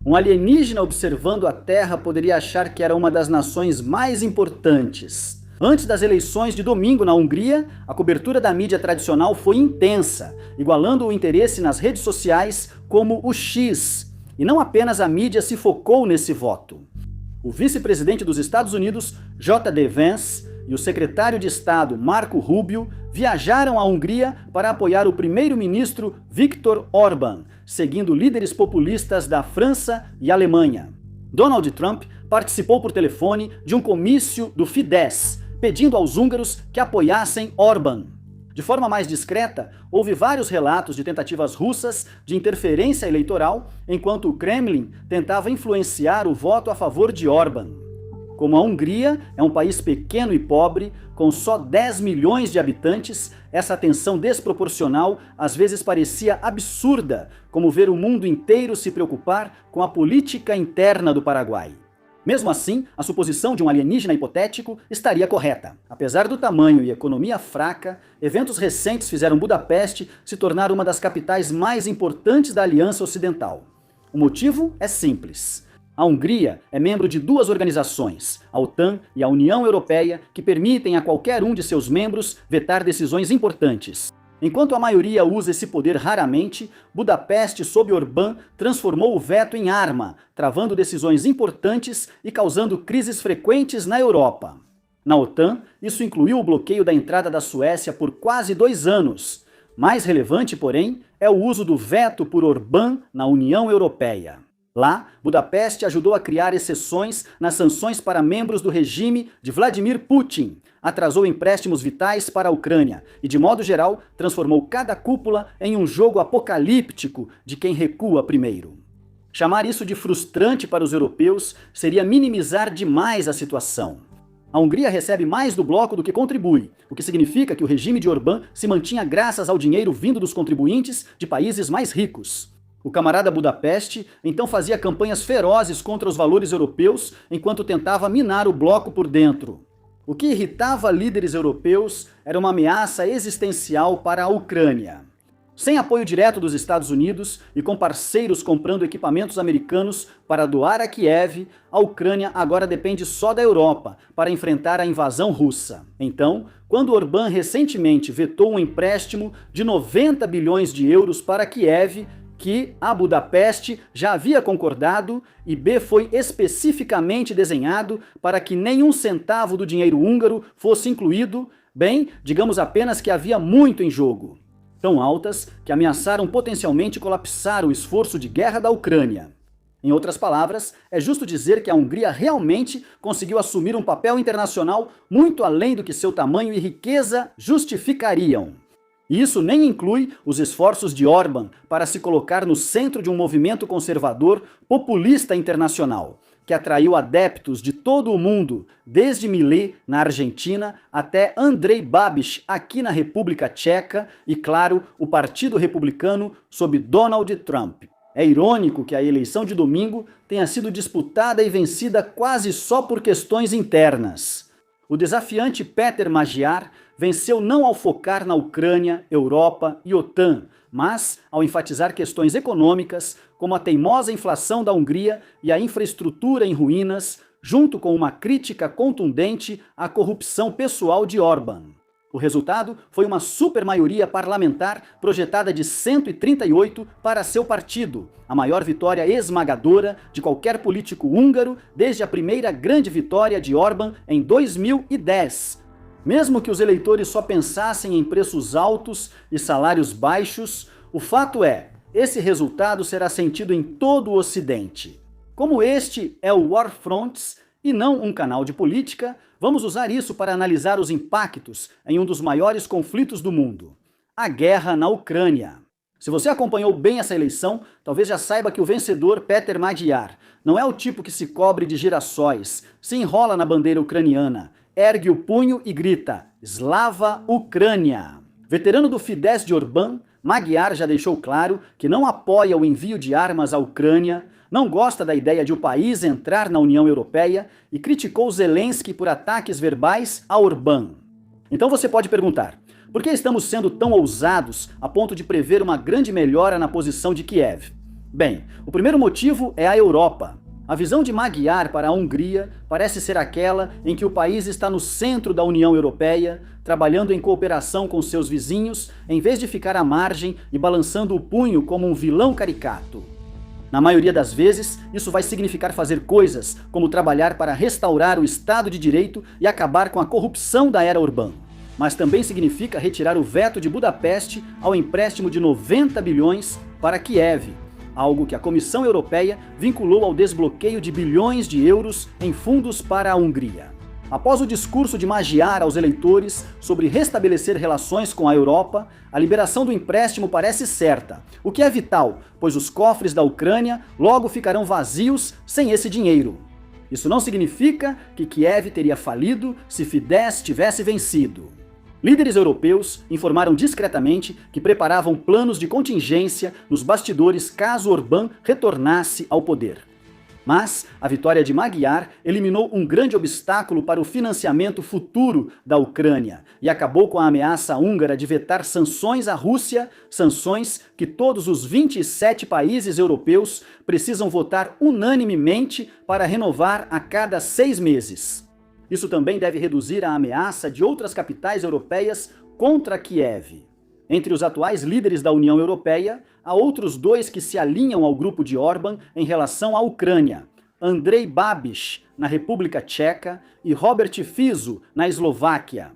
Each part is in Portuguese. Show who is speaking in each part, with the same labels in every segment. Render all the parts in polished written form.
Speaker 1: Um alienígena observando a Terra poderia achar que era uma das nações mais importantes. Antes das eleições de domingo na Hungria, a cobertura da mídia tradicional foi intensa, igualando o interesse nas redes sociais como o X. E não apenas a mídia se focou nesse voto. O vice-presidente dos Estados Unidos, J.D. Vance, e o secretário de Estado, Marco Rubio, viajaram à Hungria para apoiar o primeiro-ministro Viktor Orbán, seguindo líderes populistas da França e Alemanha. Donald Trump participou por telefone de um comício do Fidesz, pedindo aos húngaros que apoiassem Orbán. De forma mais discreta, houve vários relatos de tentativas russas de interferência eleitoral, enquanto o Kremlin tentava influenciar o voto a favor de Orbán. Como a Hungria é um país pequeno e pobre, com só 10 milhões de habitantes, essa tensão desproporcional às vezes parecia absurda, como ver o mundo inteiro se preocupar com a política interna do Paraguai. Mesmo assim, a suposição de um alienígena hipotético estaria correta. Apesar do tamanho e economia fraca, eventos recentes fizeram Budapeste se tornar uma das capitais mais importantes da Aliança Ocidental. O motivo é simples. A Hungria é membro de duas organizações, a OTAN e a União Europeia, que permitem a qualquer um de seus membros vetar decisões importantes. Enquanto a maioria usa esse poder raramente, Budapeste, sob Orbán, transformou o veto em arma, travando decisões importantes e causando crises frequentes na Europa. Na OTAN, isso incluiu o bloqueio da entrada da Suécia por quase 2 anos. Mais relevante, porém, é o uso do veto por Orbán na União Europeia. Lá, Budapeste ajudou a criar exceções nas sanções para membros do regime de Vladimir Putin, atrasou empréstimos vitais para a Ucrânia e, de modo geral, transformou cada cúpula em um jogo apocalíptico de quem recua primeiro. Chamar isso de frustrante para os europeus seria minimizar demais a situação. A Hungria recebe mais do bloco do que contribui, o que significa que o regime de Orbán se mantinha graças ao dinheiro vindo dos contribuintes de países mais ricos. O camarada Budapeste então fazia campanhas ferozes contra os valores europeus enquanto tentava minar o bloco por dentro. O que irritava líderes europeus era uma ameaça existencial para a Ucrânia. Sem apoio direto dos Estados Unidos e com parceiros comprando equipamentos americanos para doar a Kiev, a Ucrânia agora depende só da Europa para enfrentar a invasão russa. Então, quando Orbán recentemente vetou um empréstimo de 90 bilhões de euros para Kiev, que a Budapeste já havia concordado e B foi especificamente desenhado para que nenhum centavo do dinheiro húngaro fosse incluído, bem, digamos apenas que havia muito em jogo. Tão altas que ameaçaram potencialmente colapsar o esforço de guerra da Ucrânia. Em outras palavras, é justo dizer que a Hungria realmente conseguiu assumir um papel internacional muito além do que seu tamanho e riqueza justificariam. E isso nem inclui os esforços de Orbán para se colocar no centro de um movimento conservador populista internacional, que atraiu adeptos de todo o mundo, desde Milei, na Argentina, até Andrej Babiš, aqui na República Tcheca, e, claro, o Partido Republicano sob Donald Trump. É irônico que a eleição de domingo tenha sido disputada e vencida quase só por questões internas. O desafiante Peter Magyar venceu não ao focar na Ucrânia, Europa e OTAN, mas ao enfatizar questões econômicas, como a teimosa inflação da Hungria e a infraestrutura em ruínas, junto com uma crítica contundente à corrupção pessoal de Orbán. O resultado foi uma supermaioria parlamentar projetada de 138 para seu partido, a maior vitória esmagadora de qualquer político húngaro desde a primeira grande vitória de Orbán em 2010. Mesmo que os eleitores só pensassem em preços altos e salários baixos, o fato é, esse resultado será sentido em todo o Ocidente. Como este é o War Fronts e não um canal de política, vamos usar isso para analisar os impactos em um dos maiores conflitos do mundo, a guerra na Ucrânia. Se você acompanhou bem essa eleição, talvez já saiba que o vencedor, Peter Magyar, não é o tipo que se cobre de girassóis, se enrola na bandeira ucraniana, ergue o punho e grita, Slava Ucrânia. Veterano do Fidesz de Orbán, Magyar já deixou claro que não apoia o envio de armas à Ucrânia, não gosta da ideia de o país entrar na União Europeia e criticou Zelensky por ataques verbais a Orbán. Então você pode perguntar, por que estamos sendo tão ousados a ponto de prever uma grande melhora na posição de Kiev? Bem, o primeiro motivo é a Europa. A visão de Magyar para a Hungria parece ser aquela em que o país está no centro da União Europeia, trabalhando em cooperação com seus vizinhos, em vez de ficar à margem e balançando o punho como um vilão caricato. Na maioria das vezes, isso vai significar fazer coisas como trabalhar para restaurar o Estado de Direito e acabar com a corrupção da era Orbán. Mas também significa retirar o veto de Budapeste ao empréstimo de 90 bilhões para Kiev, algo que a Comissão Europeia vinculou ao desbloqueio de bilhões de euros em fundos para a Hungria. Após o discurso de Magyar aos eleitores sobre restabelecer relações com a Europa, a liberação do empréstimo parece certa, o que é vital, pois os cofres da Ucrânia logo ficarão vazios sem esse dinheiro. Isso não significa que Kiev teria falido se Fidesz tivesse vencido. Líderes europeus informaram discretamente que preparavam planos de contingência nos bastidores caso Orbán retornasse ao poder. Mas a vitória de Magyar eliminou um grande obstáculo para o financiamento futuro da Ucrânia e acabou com a ameaça húngara de vetar sanções à Rússia, sanções que todos os 27 países europeus precisam votar unanimemente para renovar a cada 6 meses. Isso também deve reduzir a ameaça de outras capitais europeias contra Kiev. Entre os atuais líderes da União Europeia, há outros 2 que se alinham ao grupo de Orbán em relação à Ucrânia: Andrej Babiš, na República Tcheca, e Robert Fico, na Eslováquia.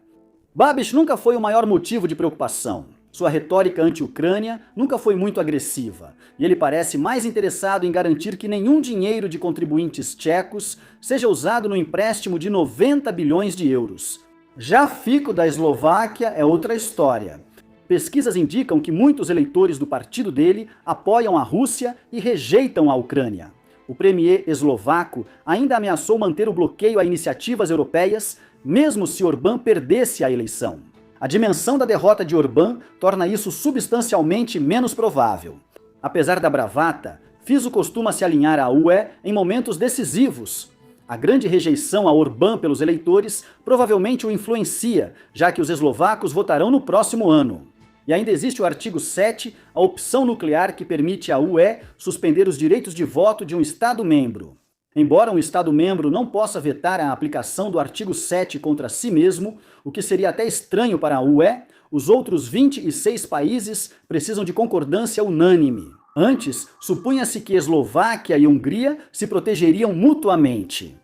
Speaker 1: Babiš nunca foi o maior motivo de preocupação. Sua retórica anti-Ucrânia nunca foi muito agressiva, e ele parece mais interessado em garantir que nenhum dinheiro de contribuintes tchecos seja usado no empréstimo de 90 bilhões de euros. Já Fico, da Eslováquia, é outra história. Pesquisas indicam que muitos eleitores do partido dele apoiam a Rússia e rejeitam a Ucrânia. O premier eslovaco ainda ameaçou manter o bloqueio a iniciativas europeias, mesmo se Orbán perdesse a eleição. A dimensão da derrota de Orbán torna isso substancialmente menos provável. Apesar da bravata, Fico costuma se alinhar à UE em momentos decisivos. A grande rejeição a Orbán pelos eleitores provavelmente o influencia, já que os eslovacos votarão no próximo ano. E ainda existe o artigo 7, a opção nuclear que permite à UE suspender os direitos de voto de um Estado-membro. Embora um Estado-membro não possa vetar a aplicação do artigo 7 contra si mesmo, o que seria até estranho para a UE, os outros 26 países precisam de concordância unânime. Antes, supunha-se que Eslováquia e Hungria se protegeriam mutuamente.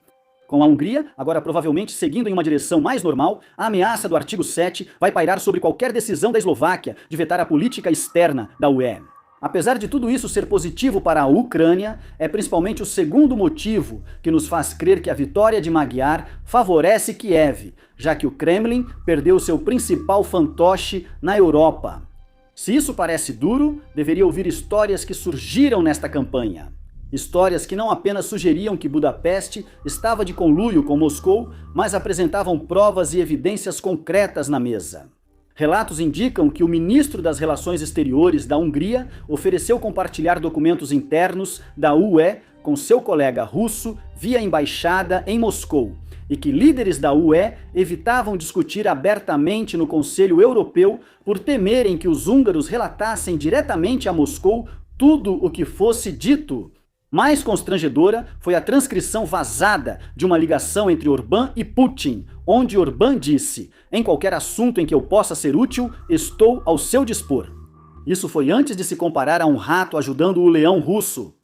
Speaker 1: Com a Hungria, agora provavelmente seguindo em uma direção mais normal, a ameaça do artigo 7 vai pairar sobre qualquer decisão da Eslováquia de vetar a política externa da UE. Apesar de tudo isso ser positivo para a Ucrânia, é principalmente o segundo motivo que nos faz crer que a vitória de Magyar favorece Kiev, já que o Kremlin perdeu seu principal fantoche na Europa. Se isso parece duro, deveria ouvir histórias que surgiram nesta campanha. Histórias que não apenas sugeriam que Budapeste estava de conluio com Moscou, mas apresentavam provas e evidências concretas na mesa. Relatos indicam que o ministro das Relações Exteriores da Hungria ofereceu compartilhar documentos internos da UE com seu colega russo via embaixada em Moscou, e que líderes da UE evitavam discutir abertamente no Conselho Europeu por temerem que os húngaros relatassem diretamente a Moscou tudo o que fosse dito. Mais constrangedora foi a transcrição vazada de uma ligação entre Orbán e Putin, onde Orbán disse: "Em qualquer assunto em que eu possa ser útil, estou ao seu dispor." Isso foi antes de se comparar a um rato ajudando o leão russo.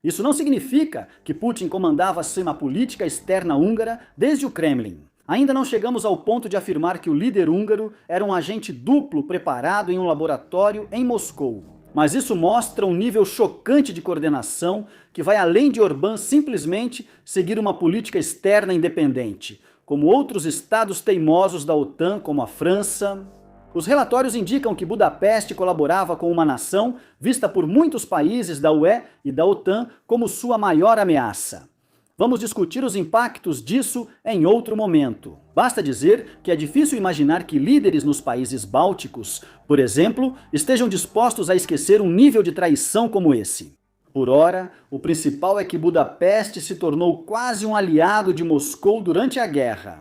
Speaker 1: Isso não significa que Putin comandava uma política externa húngara desde o Kremlin. Ainda não chegamos ao ponto de afirmar que o líder húngaro era um agente duplo preparado em um laboratório em Moscou. Mas isso mostra um nível chocante de coordenação que vai além de Orbán simplesmente seguir uma política externa independente, como outros estados teimosos da OTAN, como a França. Os relatórios indicam que Budapeste colaborava com uma nação vista por muitos países da UE e da OTAN como sua maior ameaça. Vamos discutir os impactos disso em outro momento. Basta dizer que é difícil imaginar que líderes nos países bálticos, por exemplo, estejam dispostos a esquecer um nível de traição como esse. Por ora, o principal é que Budapeste se tornou quase um aliado de Moscou durante a guerra.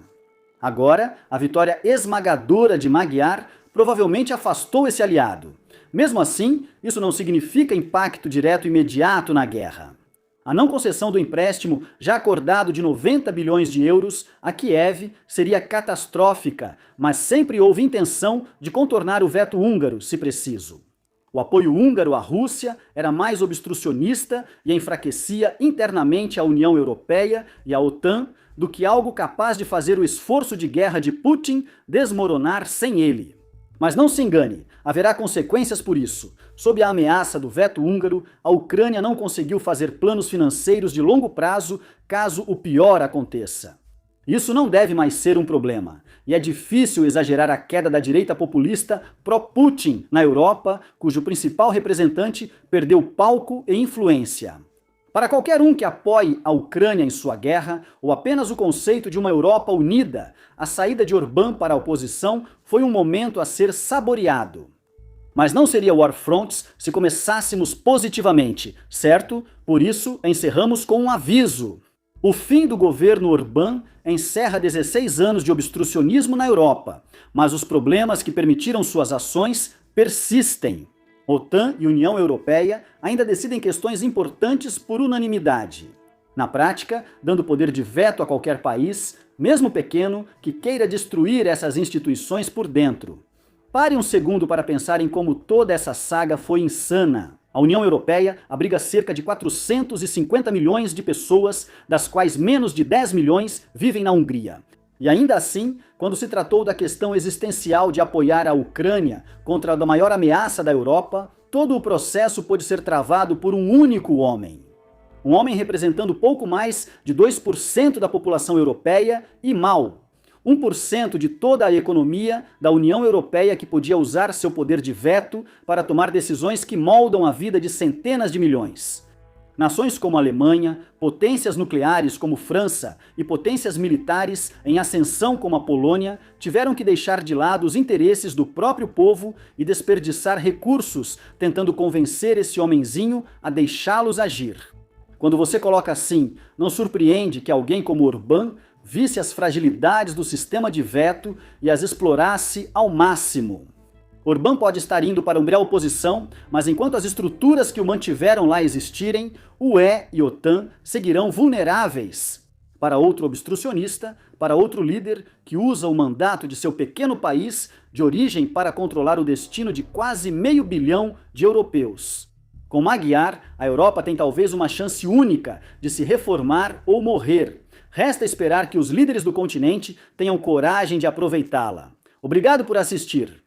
Speaker 1: Agora, a vitória esmagadora de Magyar provavelmente afastou esse aliado. Mesmo assim, isso não significa impacto direto e imediato na guerra. A não concessão do empréstimo já acordado de 90 bilhões de euros a Kiev seria catastrófica, mas sempre houve intenção de contornar o veto húngaro, se preciso. O apoio húngaro à Rússia era mais obstrucionista e enfraquecia internamente a União Europeia e a OTAN do que algo capaz de fazer o esforço de guerra de Putin desmoronar sem ele. Mas não se engane, haverá consequências por isso. Sob a ameaça do veto húngaro, a Ucrânia não conseguiu fazer planos financeiros de longo prazo caso o pior aconteça. Isso não deve mais ser um problema, e é difícil exagerar a queda da direita populista pró-Putin na Europa, cujo principal representante perdeu palco e influência. Para qualquer um que apoie a Ucrânia em sua guerra, ou apenas o conceito de uma Europa unida, a saída de Orbán para a oposição foi um momento a ser saboreado. Mas não seria War Fronts se começássemos positivamente, certo? Por isso, encerramos com um aviso. O fim do governo Orbán encerra 16 anos de obstrucionismo na Europa, mas os problemas que permitiram suas ações persistem. OTAN e União Europeia ainda decidem questões importantes por unanimidade. Na prática, dando poder de veto a qualquer país, mesmo pequeno, que queira destruir essas instituições por dentro. Pare um segundo para pensar em como toda essa saga foi insana. A União Europeia abriga cerca de 450 milhões de pessoas, das quais menos de 10 milhões vivem na Hungria. E ainda assim, quando se tratou da questão existencial de apoiar a Ucrânia contra a maior ameaça da Europa, todo o processo pôde ser travado por um único homem. Um homem representando pouco mais de 2% da população europeia e mal. 1% de toda a economia da União Europeia que podia usar seu poder de veto para tomar decisões que moldam a vida de centenas de milhões. Nações como a Alemanha, potências nucleares como França e potências militares em ascensão como a Polônia tiveram que deixar de lado os interesses do próprio povo e desperdiçar recursos tentando convencer esse homenzinho a deixá-los agir. Quando você coloca assim, não surpreende que alguém como Orbán visse as fragilidades do sistema de veto e as explorasse ao máximo. Orbán pode estar indo para uma oposição, mas enquanto as estruturas que o mantiveram lá existirem, UE e OTAN seguirão vulneráveis. Para outro obstrucionista, para outro líder que usa o mandato de seu pequeno país de origem para controlar o destino de quase 500 milhões de europeus. Com Magyar, a Europa tem talvez uma chance única de se reformar ou morrer. Resta esperar que os líderes do continente tenham coragem de aproveitá-la. Obrigado por assistir.